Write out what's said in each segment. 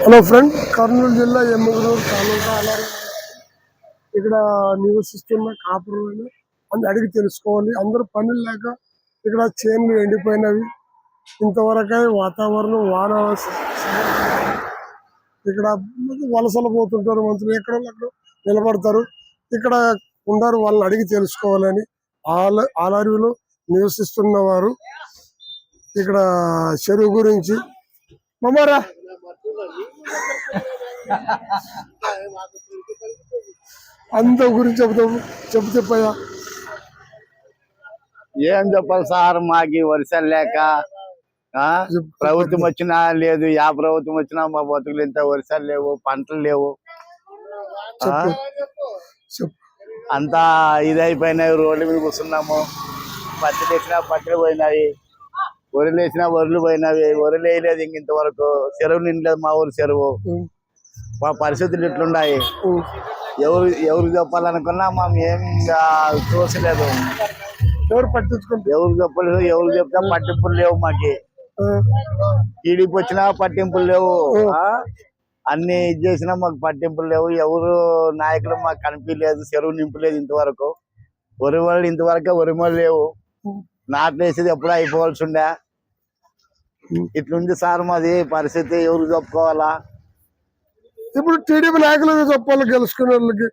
Hello friend, Kurnool జిల్లా ఎమ్మగనూరు తాలూకా అలాగే ఇక్కడ నివసిస్తున్న కాపురులను అందరూ అడిగి తెలుసుకోవాలి. అందరూ పనులు లేక ఇక్కడ చేన్లు ఎండిపోయినవి. ఇంతవరకే వాతావరణం వాన ఇక్కడ వలసలు పోతుంటారు. మంత్రులు ఎక్కడో నిలబడతారు. ఇక్కడ ఉండరు, వాళ్ళని అడిగి తెలుసుకోవాలని ఆలరువిలో నివసిస్తున్న వారు ఇక్కడ చెరువు గురించి మమ్మారా అంత గురించి చెప్తాయా? ఏం చెప్పాలి సార్, మాకి వర్షాలు లేక ప్రభుత్వం వచ్చినా లేదు, యా ప్రభుత్వం వచ్చినా మా బతుకులు ఇంత వర్షాలు లేవు, పంటలు లేవు, అంతా ఇదైపోయినాయి. రోడ్ల మీద కూర్చున్నాము. పత్తులు వేసినా పత్తులు పోయినాయి, వరులు వేసినా వరులు పోయినవి. వరులు వేయలేదు ఇంక ఇంతవరకు. చెరువు నిండలేదు మా ఊరు చెరువు. మా పరిస్థితులు ఇట్లున్నాయి. ఎవరు చెప్పాలనుకున్నా మేము ఏమి చూసలేదు. ఎవరు పట్టించుకుంటారు? ఎవరు చెప్పలేదు. ఎవరు చెప్తా పట్టింపులు లేవు. మాకి టీడీపీ వచ్చినా పట్టింపులు లేవు. అన్ని ఇది చేసినా మాకు పట్టింపులు లేవు. ఎవరు నాయకులు మాకు కనిపించలేదు. చెరువు నింపలేదు ఇంతవరకు. వరి వాళ్ళు ఇంతవరకు వరిమలు లేవు. నాట్లు వేసేది ఎప్పుడో అయిపోవాల్సి ఉండే. ఇట్లుంది సార్ మాది పరిస్థితి. ఎవరు చెప్పుకోవాలా? ఇప్పుడు టీడీపీ నాయకులు చెప్పాలి, గెలుచుకునే వాళ్ళకి.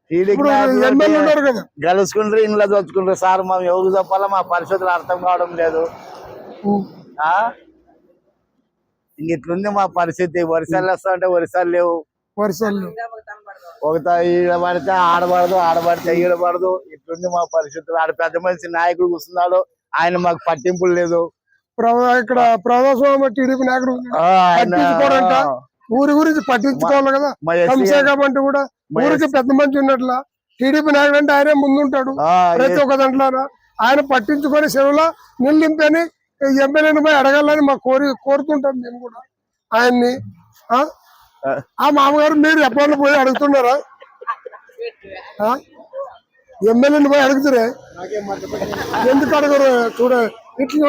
గెలుచుకుంటారు, ఇంట్లో చదువుకుంటారు సార్. మేము ఎవరు చెప్పాలా? మా పరిస్థితులు అర్థం కావడం లేదు. ఇంక ఇట్లుంది మా పరిస్థితి. వర్షాలు వస్తా అంటే వర్షాలు లేవు. ఒక ఈడ పడితే ఆడబడదు, ఆడబడితే ఈడబడదు. ఇట్లుంది మా పరిస్థితులు. ఆడ పెద్ద మనిషి నాయకుడు కూర్చున్నాడు, ఆయన మాకు పట్టింపులు లేదు. ఇక్కడ ప్రజాస్వామ్య టీడీపీ నాయకుడు ఊరి గురించి పట్టించుకోవాలి కదా. అంటే కూడా ఊరికి పెద్ద మంచి ఉన్నట్ల టీడీపీ నాయకుడు అంటే ఆయనే ముందుంటాడు ప్రతి ఒక్క దాంట్లో. ఆయన పట్టించుకొని చెరువులో నీళ్ళు నింపని ఎమ్మెల్యేని పోయి అడగాలని మా కోరుతుంటాం మేము కూడా ఆయన్ని. ఆ మామగారు మీరు ఎప్పుడన్నా పోయి అడుగుతున్నారా? ఎమ్మెల్యేని పోయి అడుగుతారే, ఎందుకు అడగరు? ఇట్లా